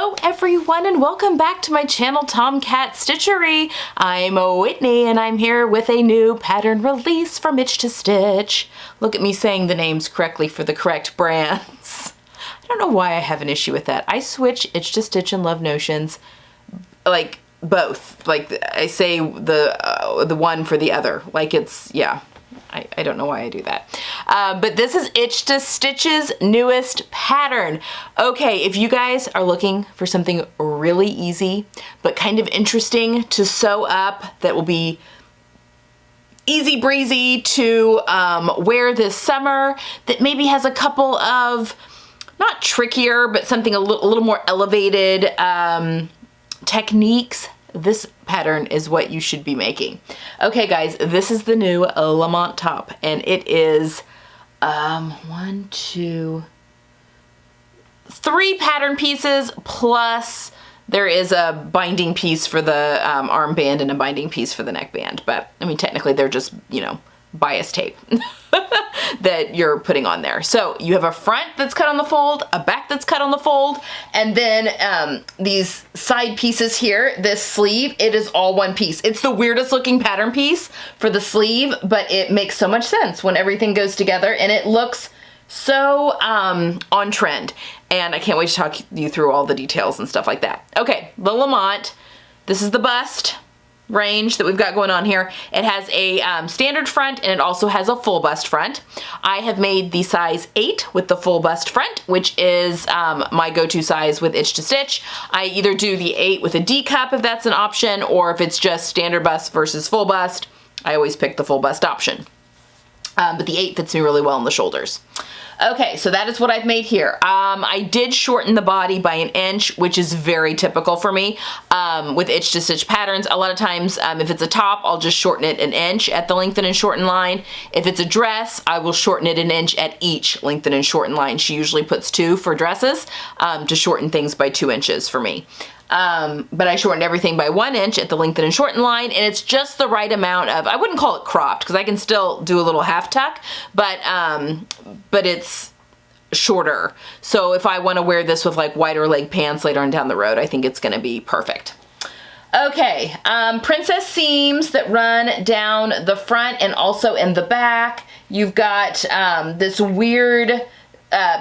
Hello everyone and welcome back to my channel Tomcat Stitchery. I'm Whitney and I'm here with a new pattern release from Itch to Stitch. Look at me saying the names correctly for the correct brands. I don't know why I have an issue with that. I switch Itch to Stitch and Love Notions, like both. Like I say the one for the other. Like it's, yeah. I don't know why I do that. But this is Itch to Stitch's newest pattern. Okay, if you guys are looking for something really easy, but kind of interesting to sew up that will be easy breezy to wear this summer, that maybe has a couple of, not trickier, but something a little more elevated techniques, this pattern is what you should be making. Okay guys, this is the new Lemont top and it is 3 pattern pieces plus there is a binding piece for the armband and a binding piece for the neckband. But I mean, technically they're just, you know, bias tape that you're putting on there. So you have a front that's cut on the fold, a back that's cut on the fold, and then these side pieces here, this sleeve, it is all one piece. It's the weirdest looking pattern piece for the sleeve, but it makes so much sense when everything goes together and it looks so on trend. And I can't wait to talk you through all the details and stuff like that. Okay, the Lemont, this is the bust range that we've got going on here. It has a standard front and it also has a full bust front. I have made the size 8 with the full bust front, which is my go-to size with Itch to Stitch. I either do the 8 with a D cup if that's an option, or if it's just standard bust versus full bust, I always pick the full bust option. But the 8 fits me really well in the shoulders. Okay, so that is what I've made here. I did shorten the body by 1 inch, which is very typical for me with Itch to Stitch patterns. A lot of times, if it's a top, I'll just shorten it 1 inch at the lengthen and shorten line. If it's a dress, I will shorten it 1 inch at each lengthen and shorten line. She usually puts 2 for dresses to shorten things by 2 inches for me. But I shortened everything by 1 inch at the lengthen and shorten line, and it's just the right amount of, I wouldn't call it cropped because I can still do a little half tuck, but it's shorter. So if I want to wear this with like wider leg pants later on down the road, I think it's going to be perfect. Okay, princess seams that run down the front and also in the back. You've got this weird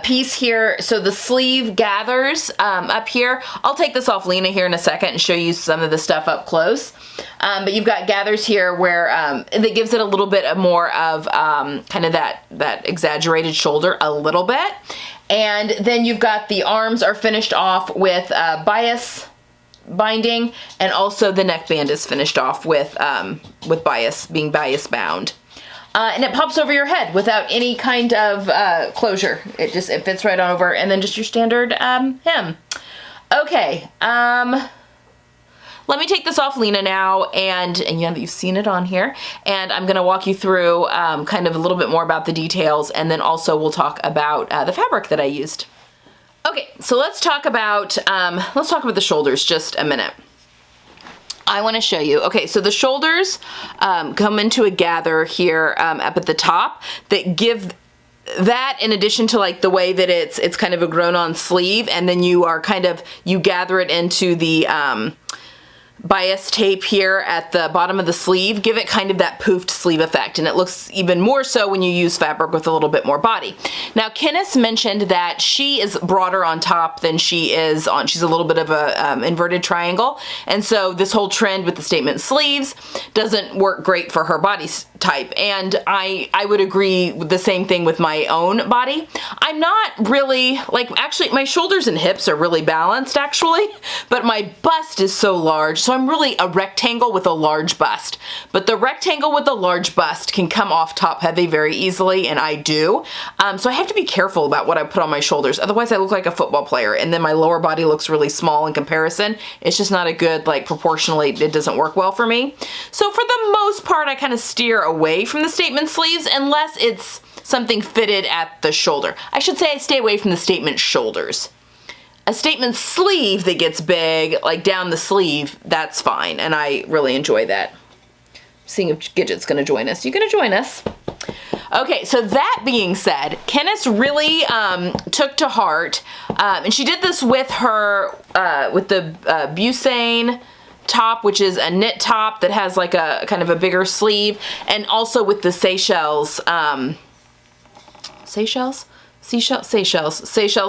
piece here, so the sleeve gathers up here. I'll take this off Lena here in a second and show you some of the stuff up close. But you've got gathers here where that gives it a little bit more of kind of that exaggerated shoulder a little bit. And then you've got the arms are finished off with bias binding, and also the neckband is finished off with bias, being bias bound. And it pops over your head without any kind of closure. It fits right on over, and then just your standard hem. Okay, let me take this off Lena now, and yeah, you've seen it on here, and I'm gonna walk you through kind of a little bit more about the details, and then also we'll talk about the fabric that I used. Okay, so let's talk about the shoulders just a minute. I want to show you. Okay, so the shoulders come into a gather here up at the top that give that, in addition to like the way that it's kind of a grown-on sleeve, and then you gather it into the bias tape here at the bottom of the sleeve, give it kind of that poofed sleeve effect, and it looks even more so when you use fabric with a little bit more body. Now, Kenneth mentioned that she is broader on top than she is on, she's a little bit of a inverted triangle, and so this whole trend with the statement sleeves doesn't work great for her body type, and I would agree with the same thing with my own body. I'm not really, like, actually my shoulders and hips are really balanced actually, but my bust is so large, so I'm really a rectangle with a large bust. But the rectangle with the large bust can come off top heavy very easily, and I do. So I have to be careful about what I put on my shoulders. Otherwise I look like a football player, and then my lower body looks really small in comparison. It's just not a good, like, proportionally, it doesn't work well for me. So for the most part, I kind of steer away from the statement sleeves unless it's something fitted at the shoulder. I should say I stay away from the statement shoulders. A statement sleeve that gets big, like down the sleeve, that's fine, and I really enjoy that. Seeing if Gidget's gonna join us. You gonna join us? Okay, so that being said, Kenneth really took to heart, and she did this with her, with the Busane top, which is a knit top that has like a kind of a bigger sleeve, and also with the Seychelles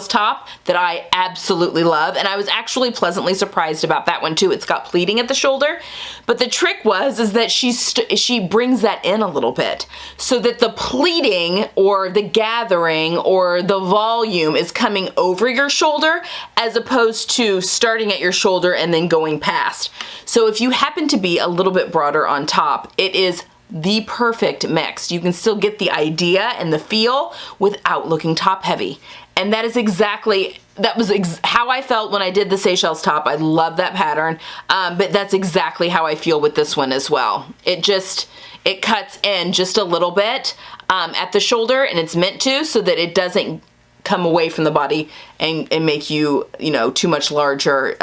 top that I absolutely love, and I was actually pleasantly surprised about that one too. It's got pleating at the shoulder, but the trick is that she brings that in a little bit so that the pleating or the gathering or the volume is coming over your shoulder as opposed to starting at your shoulder and then going past. So if you happen to be a little bit broader on top, it is the perfect mix. You can still get the idea and the feel without looking top heavy. And that is exactly, how I felt when I did the Seychelles top. I love that pattern, but that's exactly how I feel with this one as well. It cuts in just a little bit at the shoulder, and it's meant to, so that it doesn't come away from the body and make you, too much larger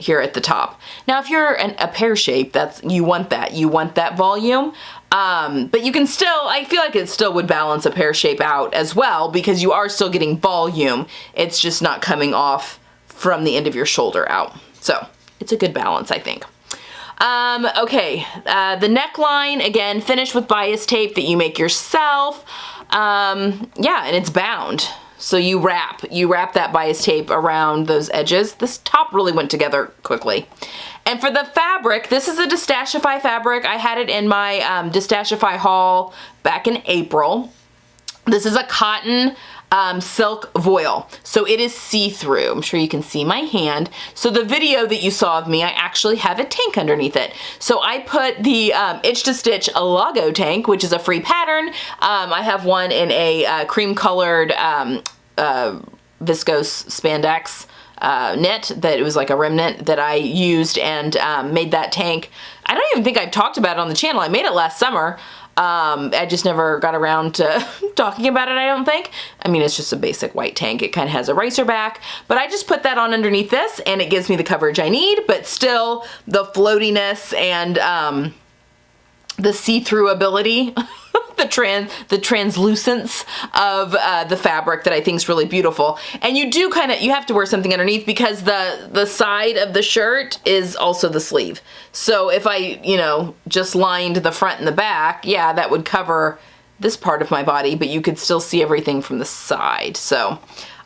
here at the top. Now, if you're a pear shape, you want that volume, but you can still, I feel like it still would balance a pear shape out as well, because you are still getting volume. It's just not coming off from the end of your shoulder out. So it's a good balance, I think. Okay, the neckline, again, finished with bias tape that you make yourself. Yeah, and it's bound. So you wrap that bias tape around those edges. This top really went together quickly. And for the fabric, this is a Distashify fabric. I had it in my Distashify haul back in April. This is a cotton silk voile. So it is see-through. I'm sure you can see my hand. So the video that you saw of me, I actually have a tank underneath it. So I put the Itch to Stitch Lago tank, which is a free pattern. I have one in a cream-colored viscose spandex knit that it was like a remnant that I used and made that tank. I don't even think I've talked about it on the channel. I made it last summer. I just never got around to talking about it, I don't think. I mean, it's just a basic white tank. It kind of has a ricer back, but I just put that on underneath this and it gives me the coverage I need, but still the floatiness and the see-through ability, the translucence of the fabric that I think is really beautiful. And you do you have to wear something underneath because the side of the shirt is also the sleeve. So if I, just lined the front and the back, yeah, that would cover this part of my body, but you could still see everything from the side. So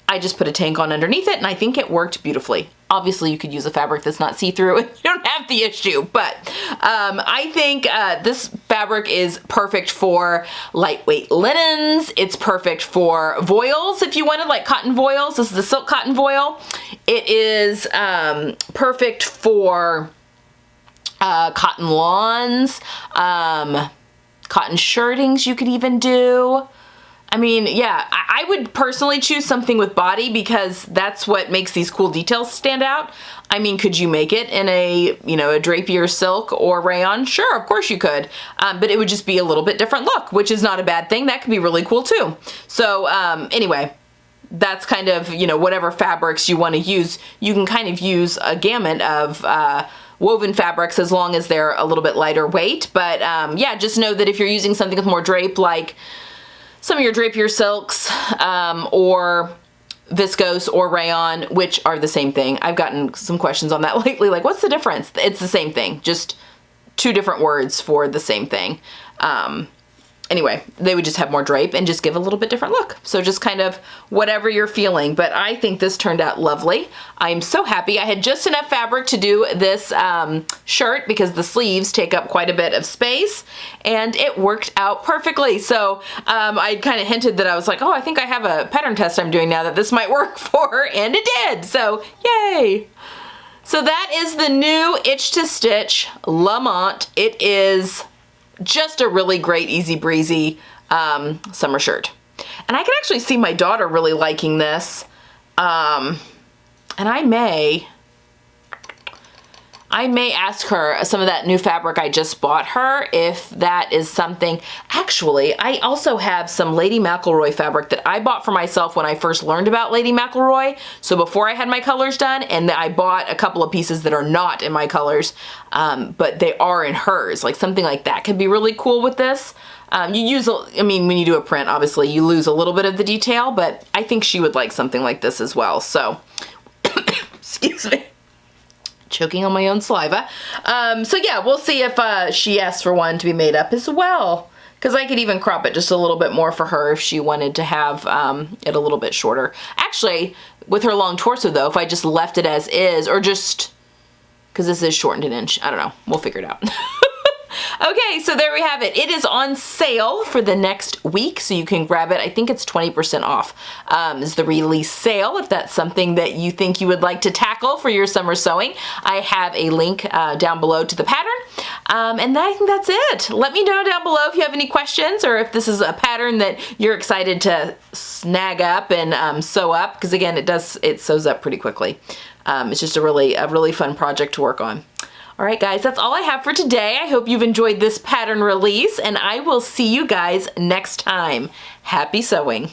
I just put a tank on underneath it and I think it worked beautifully. Obviously you could use a fabric that's not see-through and you don't have the issue, but I think this fabric is perfect for lightweight linens. It's perfect for voiles if you wanted like cotton voiles. This is a silk cotton voile. It is perfect for cotton lawns, cotton shirtings you could even do. I mean, yeah, I would personally choose something with body because that's what makes these cool details stand out. I mean, could you make it in a, a drapier silk or rayon? Sure, of course you could, but it would just be a little bit different look, which is not a bad thing. That could be really cool too. So anyway, that's kind of, whatever fabrics you want to use. You can kind of use a gamut of woven fabrics as long as they're a little bit lighter weight. But yeah, just know that if you're using something with more drape, like some of your drapier silks or viscose or rayon, which are the same thing. I've gotten some questions on that lately, like what's the difference? It's the same thing, just two different words for the same thing. Anyway, they would just have more drape and just give a little bit different look. So just kind of whatever you're feeling, but I think this turned out lovely. I'm so happy. I had just enough fabric to do this shirt because the sleeves take up quite a bit of space and it worked out perfectly. So I kind of hinted that I was like, oh, I think I have a pattern test I'm doing now that this might work for, and it did. So yay. So that is the new Itch to Stitch Lemont. It is just a really great, easy breezy summer shirt. And I can actually see my daughter really liking this. And I may ask her some of that new fabric I just bought her, if that is something. Actually, I also have some Lady McElroy fabric that I bought for myself when I first learned about Lady McElroy. So before I had my colors done, and I bought a couple of pieces that are not in my colors, but they are in hers. Like something like that could be really cool with this. You use, I mean, when you do a print, obviously you lose a little bit of the detail, but I think she would like something like this as well. So, excuse me. Choking on my own saliva. So yeah, we'll see if she asks for one to be made up as well. Because I could even crop it just a little bit more for her if she wanted to have it a little bit shorter. Actually, with her long torso though, if I just left it as is, or just, because this is shortened an inch, I don't know, we'll figure it out. Okay, so there we have it. It is on sale for the next week, so you can grab it. I think it's 20% off is the release sale, if that's something that you think you would like to tackle for your summer sewing. I have a link down below to the pattern, and I think that's it. Let me know down below if you have any questions, or if this is a pattern that you're excited to snag up and sew up, because again, it sews up pretty quickly. It's just a really fun project to work on. All right, guys, that's all I have for today. I hope you've enjoyed this pattern release, and I will see you guys next time. Happy sewing.